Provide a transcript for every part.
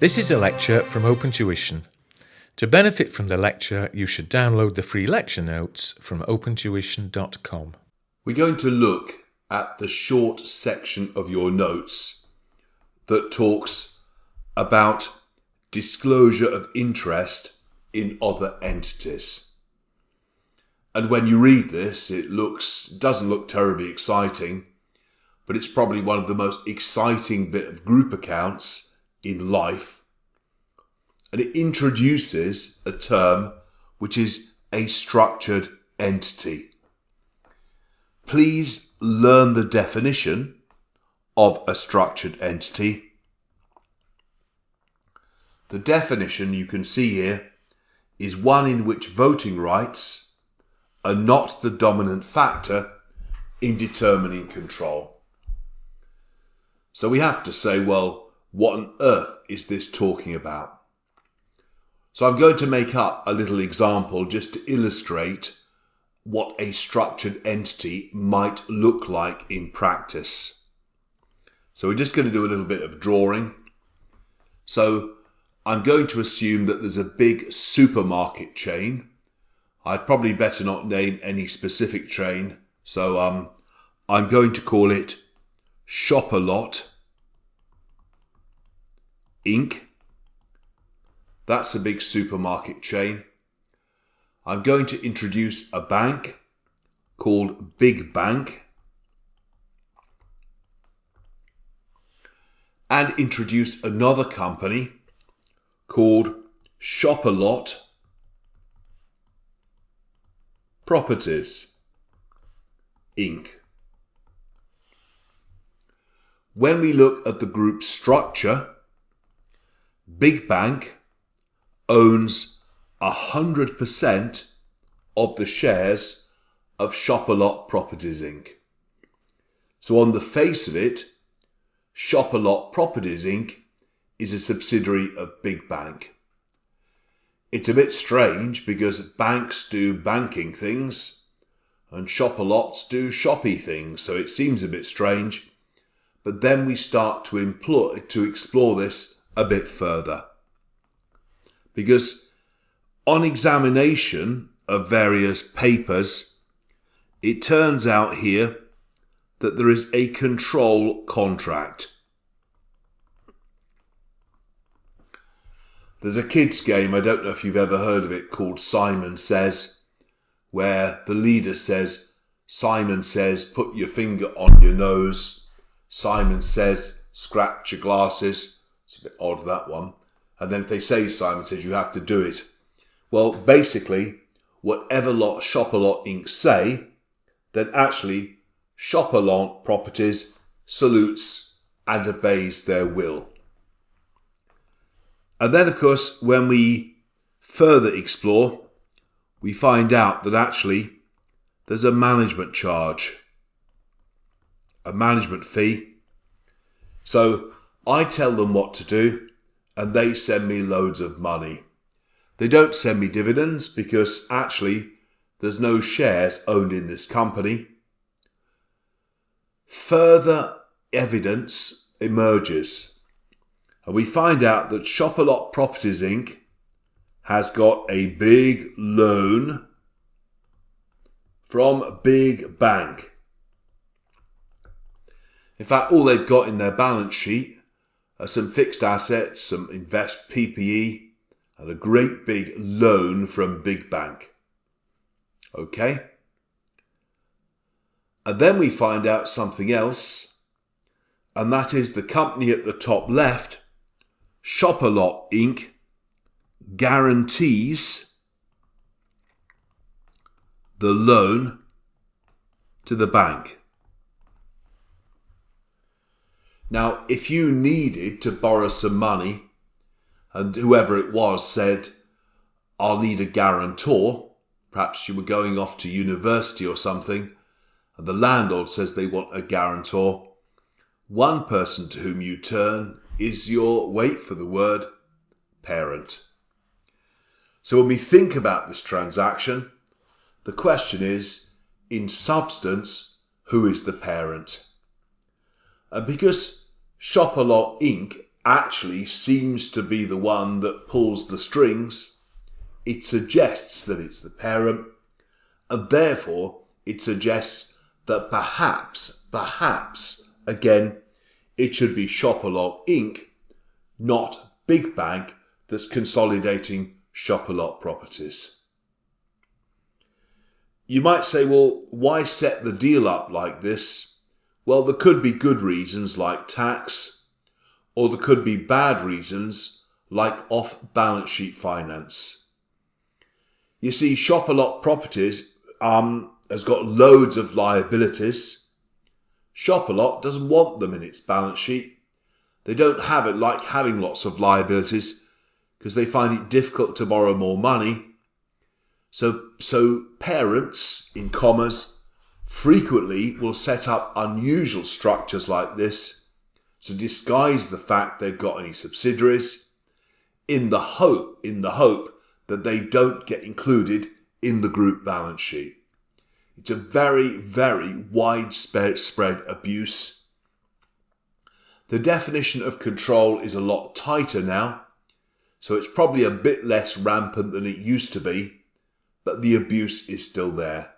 This is a lecture from Open Tuition. To benefit from the lecture, you should download the free lecture notes from opentuition.com. We're going to look at the short section of your notes that talks about disclosure of interest in other entities. And when you read this, it doesn't look terribly exciting, but it's probably one of the most exciting bit of group accounts in life. And it introduces a term which is a structured entity. Please learn the definition of a structured entity. The definition you can see here is one in which voting rights are not the dominant factor in determining control. So we have to say, well, what on earth is this talking about? So I'm going to make up a little example just to illustrate what a structured entity might look like in practice. So we're just going to do a little bit of drawing. So I'm going to assume that there's a big supermarket chain. I'd probably better not name any specific chain. So I'm going to call it Shop-A-Lot Inc. That's a big supermarket chain. I'm going to introduce a bank called Big Bank and introduce another company called Shop-A-Lot Properties Inc. When we look at the group structure, Big Bank owns 100% of the shares of Shop-A-Lot Properties Inc. So on the face of it, Shop-A-Lot Properties Inc. is a subsidiary of Big Bank. It's a bit strange because banks do banking things and Shop-A-Lots do shoppy things, so it seems a bit strange. But then we start to explore this a bit further. Because on examination of various papers, it turns out here that there is a control contract. There's a kids' game, I don't know if you've ever heard of it, called Simon Says, where the leader says, Simon says, put your finger on your nose. Simon says, scratch your glasses. It's a bit odd, that one. And then if they say Simon says, you have to do it. Well, basically, whatever Shop-A-Lot Inc. say, then actually Shop-A-Lot Properties salutes and obeys their will. And then, of course, when we further explore, we find out that actually there's a management charge, a management fee. So I tell them what to do and they send me loads of money. They don't send me dividends because actually there's no shares owned in this company. Further evidence emerges and we find out that Shop-A-Lot Properties Inc. has got a big loan from Big Bank. In fact, all they've got in their balance sheet are some fixed assets, some invest PPE, and a great big loan from Big Bank. Okay? And then we find out something else, and that is the company at the top left, Shop-A-Lot Inc., guarantees the loan to the bank. Now, if you needed to borrow some money and whoever it was said, I'll need a guarantor, perhaps you were going off to university or something, and the landlord says they want a guarantor, one person to whom you turn is your, wait for the word, parent. So when we think about this transaction, the question is, in substance, who is the parent? And because Shop-A-Lot Inc. actually seems to be the one that pulls the strings, it suggests that it's the parent, and therefore it suggests that perhaps, again, it should be Shopalot Inc., not Big Bank, that's consolidating Shopalot properties. You might say, well, why set the deal up like this? Well, there could be good reasons like tax, or there could be bad reasons like off-balance sheet finance. You see, Shopalot properties has got loads of liabilities. Shopalot doesn't want them in its balance sheet. They don't have it like having lots of liabilities because they find it difficult to borrow more money. So parents, in commas, frequently will set up unusual structures like this to disguise the fact they've got any subsidiaries in the hope that they don't get included in the group balance sheet. It's a very, very widespread abuse. The definition of control is a lot tighter now, so it's probably a bit less rampant than it used to be, but the abuse is still there.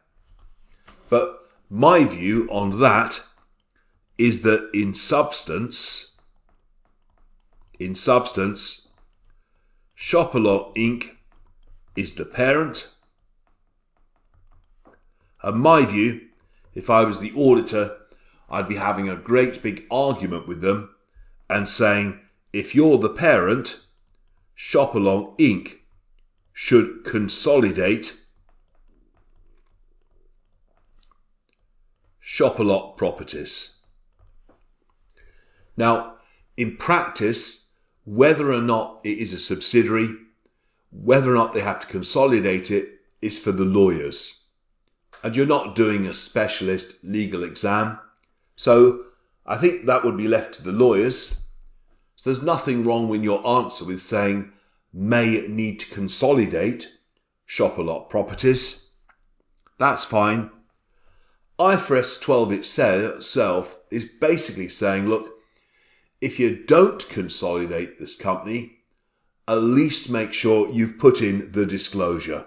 But my view on that is that in substance, Shopalot Inc. is the parent. And my view, if I was the auditor, I'd be having a great big argument with them and saying, if you're the parent, Shopalot Inc. should consolidate Shopalot properties. Now, in practice, whether or not it is a subsidiary, whether or not they have to consolidate it, is for the lawyers. And you're not doing a specialist legal exam. So I think that would be left to the lawyers. So there's nothing wrong with your answer with saying, may need to consolidate Shopalot properties. That's fine. IFRS 12 itself is basically saying, look, if you don't consolidate this company, at least make sure you've put in the disclosure.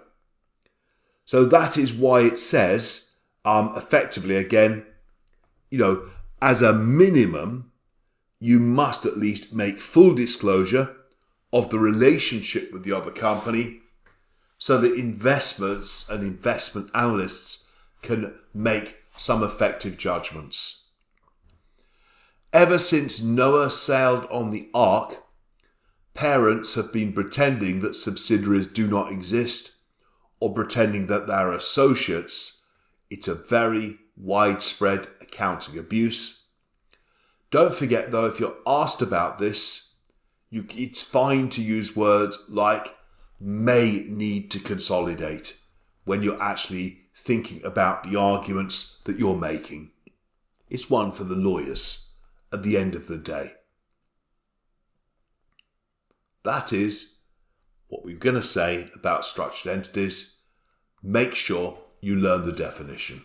So that is why it says, effectively again, as a minimum, you must at least make full disclosure of the relationship with the other company so that investors and investment analysts can make some effective judgments. Ever since Noah sailed on the ark, parents have been pretending that subsidiaries do not exist or pretending that they're associates. It's a very widespread accounting abuse. Don't forget though, if you're asked about this, it's fine to use words like may need to consolidate when you're actually thinking about the arguments that you're making. It's one for the lawyers at the end of the day. That is what we're going to say about structured entities. Make sure you learn the definition.